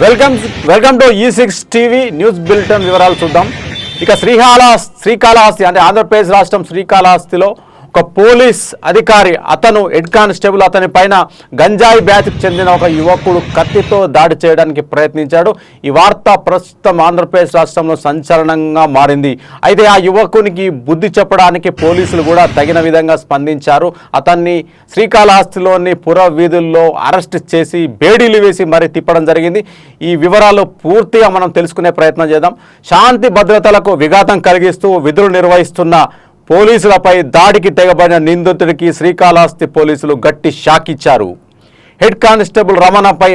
Welcome to E6 TV news bulletin వివరాలు చూద్దాం. ఇక శ్రీకాళహస్తి అంటే ఆంధ్రప్రదేశ్ రాష్ట్రం శ్రీకాళహస్తిలో ఒక పోలీస్ అధికారి అతను హెడ్ కానిస్టేబుల్ అతని పైన గంజాయి బ్యాచ్కి చెందిన ఒక యువకుడు కత్తితో దాడి చేయడానికి ప్రయత్నించాడు. ఈ వార్త ప్రస్తుతం ఆంధ్రప్రదేశ్ రాష్ట్రంలో సంచలనంగా మారింది. అయితే ఆ యువకునికి బుద్ధి చెప్పడానికి పోలీసులు కూడా తగిన విధంగా స్పందించారు. అతన్ని శ్రీకాళహస్తిలోని పుర వీధుల్లో అరెస్ట్ చేసి బేడీలు వేసి మరీ తిప్పడం జరిగింది. ఈ వివరాలు పూర్తిగా మనం తెలుసుకునే ప్రయత్నం చేద్దాం. శాంతి భద్రతలకు విఘాతం కలిగిస్తూ విధులు నిర్వహిస్తున్న పోలీసులపై దాడికి తెగబడిన నిందితుడికి శ్రీకాళహస్తి పోలీసులు గట్టి షాక్ ఇచ్చారు. హెడ్ కానిస్టేబుల్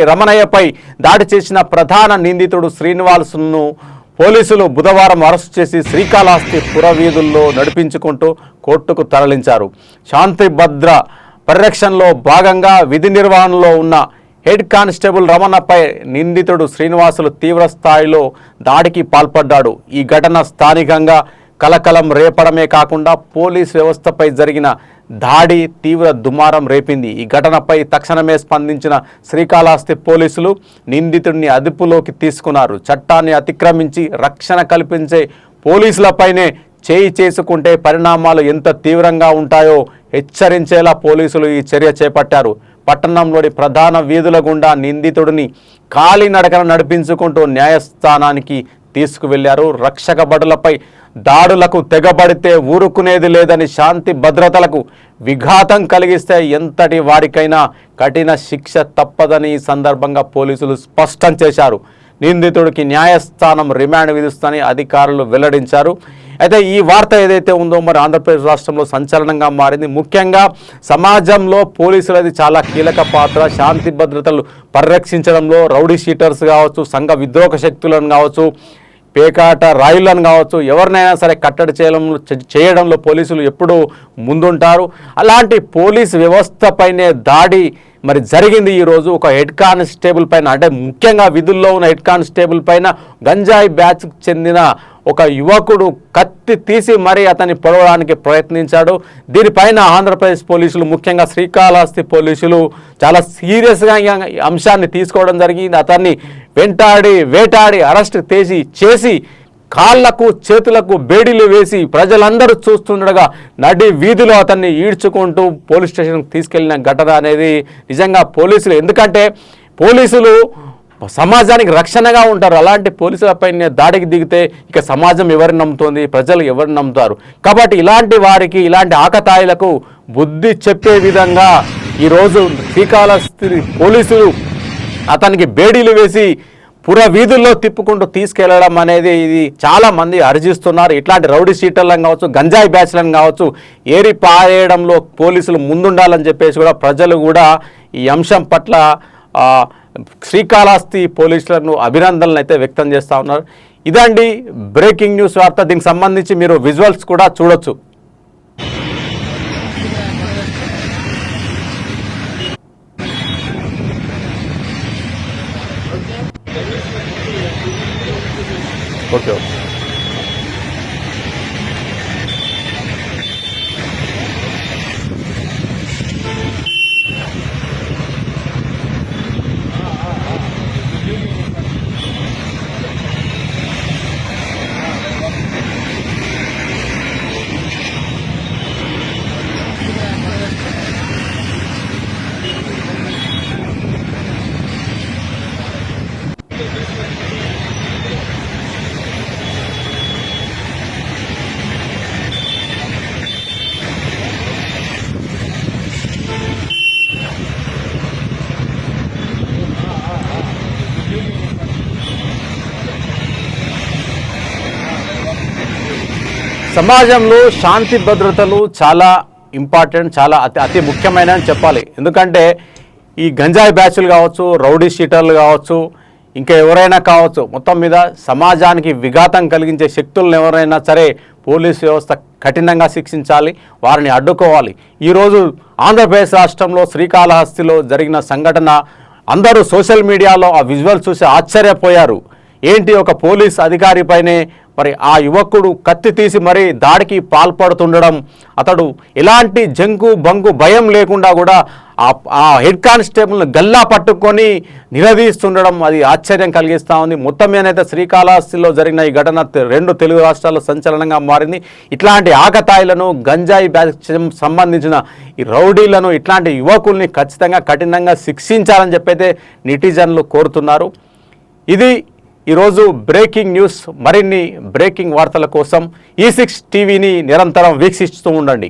రమణయ్యపై దాడి చేసిన ప్రధాన నిందితుడు శ్రీనివాసును పోలీసులు బుధవారం అరెస్టు చేసి శ్రీకాళహస్తి పురవీధుల్లో నడిపించుకుంటూ కోర్టుకు తరలించారు. శాంతి భద్ర పరిరక్షణలో భాగంగా విధి నిర్వహణలో ఉన్న హెడ్ కానిస్టేబుల్ రమణపై నిందితుడు శ్రీనివాసులు తీవ్ర స్థాయిలో దాడికి పాల్పడ్డాడు. ఈ ఘటన స్థానికంగా కలకలం రేపడమే కాకుండా పోలీస్ వ్యవస్థపై జరిగిన దాడి తీవ్ర దుమారం రేపింది. ఈ ఘటనపై తక్షణమే స్పందించిన శ్రీకాళహస్తి పోలీసులు నిందితుడిని అదుపులోకి తీసుకున్నారు. చట్టాన్ని అతిక్రమించి రక్షణ కల్పించే పోలీసులపైనే చేయి చేసుకుంటే పరిణామాలు ఎంత తీవ్రంగా ఉంటాయో హెచ్చరించేలా పోలీసులు ఈ చర్య చేపట్టారు. పట్టణంలోని ప్రధాన వీధుల గుండా నిందితుడిని కాలినడకన నడిపించుకుంటూ న్యాయస్థానానికి తీసుకువెళ్లారు. రక్షక భటులపై దాడులకు తెగబడితే ఊరుకునేది లేదని, శాంతి భద్రతలకు విఘాతం కలిగిస్తే ఎంతటి వారికైనా కఠిన శిక్ష తప్పదని ఈ సందర్భంగా పోలీసులు స్పష్టం చేశారు. నిందితుడికి న్యాయస్థానం రిమాండ్ విధిస్తుందని అధికారులు వెల్లడించారు. అయితే ఈ వార్త ఏదైతే ఉందో మరి ఆంధ్రప్రదేశ్ రాష్ట్రంలో సంచలనంగా మారింది. ముఖ్యంగా సమాజంలో పోలీసులది చాలా కీలక పాత్ర. శాంతి భద్రతలు పరిరక్షించడంలో రౌడీ షీటర్స్ కావచ్చు, సంఘ విద్రోహ శక్తులను కావచ్చు, పేకాట రాయులను కావచ్చు, ఎవరినైనా సరే కట్టడి చేయడంలో పోలీసులు ఎప్పుడూ ముందుంటారు. అలాంటి పోలీస్ వ్యవస్థపైనే దాడి మరి జరిగింది. ఈరోజు ఒక హెడ్ కానిస్టేబుల్ పైన, అంటే ముఖ్యంగా విధుల్లో ఉన్న హెడ్ కానిస్టేబుల్ పైన గంజాయి బ్యాచ్కి చెందిన ఒక యువకుడు కత్తి తీసి మరీ అతన్ని పొడవడానికి ప్రయత్నించాడు. దీనిపైన ఆంధ్రప్రదేశ్ పోలీసులు, ముఖ్యంగా శ్రీకాళహస్తి పోలీసులు చాలా సీరియస్గా అంశాన్ని తీసుకోవడం జరిగింది. అతన్ని వేటాడి అరెస్ట్ చేసి కాళ్లకు చేతులకు బేడీలు వేసి ప్రజలందరూ చూస్తుండగా నడి వీధిలో అతన్ని ఈడ్చుకుంటూ పోలీస్ స్టేషన్కి తీసుకెళ్లిన ఘటన అనేది నిజంగా పోలీసులు, ఎందుకంటే పోలీసులు సమాజానికి రక్షణగా ఉంటారు. అలాంటి పోలీసులపై దాడికి దిగితే ఇక సమాజం ఎవరిని నమ్ముతుంది, ప్రజలు ఎవరిని నమ్ముతారు? కాబట్టి ఇలాంటి వారికి, ఇలాంటి ఆకతాయిలకు బుద్ధి చెప్పే విధంగా ఈరోజు శ్రీకాళహస్తి పోలీసులు అతనికి బేడీలు వేసి పుర వీధుల్లో తిప్పుకుంటూ తీసుకెళ్లడం అనేది ఇది చాలా మంది అర్జిస్తున్నారు. ఇట్లాంటి రౌడీ షీటర్లను కావచ్చు, గంజాయి బ్యాచ్లను కావచ్చు ఏరి పారేయడంలో పోలీసులు ముందుండాలని చెప్పేసి కూడా ప్రజలు కూడా ఈ అంశం పట్ల శ్రీకాళహస్తి పోలీసులను అభినందనలు అయితే వ్యక్తం చేస్తూ ఉన్నారు. ఇదండి బ్రేకింగ్ న్యూస్ వార్త. దీనికి సంబంధించి మీరు విజువల్స్ కూడా చూడొచ్చు. ఓకే. సమాజంలో శాంతి భద్రతలు చాలా ఇంపార్టెంట్, చాలా అతి ముఖ్యమైన అని చెప్పాలి. ఎందుకంటే ఈ గంజాయి బ్యాచ్లు కావచ్చు, రౌడీ షీటర్లు కావచ్చు, ఇంకా ఎవరైనా కావచ్చు, మొత్తం మీద సమాజానికి విఘాతం కలిగించే శక్తులను ఎవరైనా సరే పోలీస్ వ్యవస్థ కఠినంగా శిక్షించాలి, వారిని అడ్డుకోవాలి. ఈరోజు ఆంధ్రప్రదేశ్ రాష్ట్రంలో శ్రీకాళహస్తిలో జరిగిన సంఘటన అందరూ సోషల్ మీడియాలో ఆ విజువల్ చూసి ఆశ్చర్యపోయారు. ఏంటి, ఒక పోలీస్ అధికారిపైనే మరి ఆ యువకుడు కత్తి తీసి మరి దాడికి పాల్పడుతుండడం, అతడు ఎలాంటి జంకు బంగు భయం లేకుండా కూడా ఆ హెడ్ కానిస్టేబుల్ను గల్లా పట్టుకొని నిలదీస్తుండడం అది ఆశ్చర్యం కలిగిస్తూ ఉంది. మొత్తం మీదైతే శ్రీకాళహస్తిలో జరిగిన ఈ ఘటన 2 తెలుగు రాష్ట్రాల్లో సంచలనంగా మారింది. ఇట్లాంటి ఆకతాయిలను, గంజాయి బ్యాచ్ సంబంధించిన ఈ రౌడీలను, ఇట్లాంటి యువకుల్ని ఖచ్చితంగా కఠినంగా శిక్షించాలని చెప్పైతే నెటిజన్లు కోరుతున్నారు. ఇది ఈరోజు బ్రేకింగ్ న్యూస్. మరిన్ని బ్రేకింగ్ వార్తల కోసం E6 టీవీని నిరంతరం వీక్షిస్తూ ఉండండి.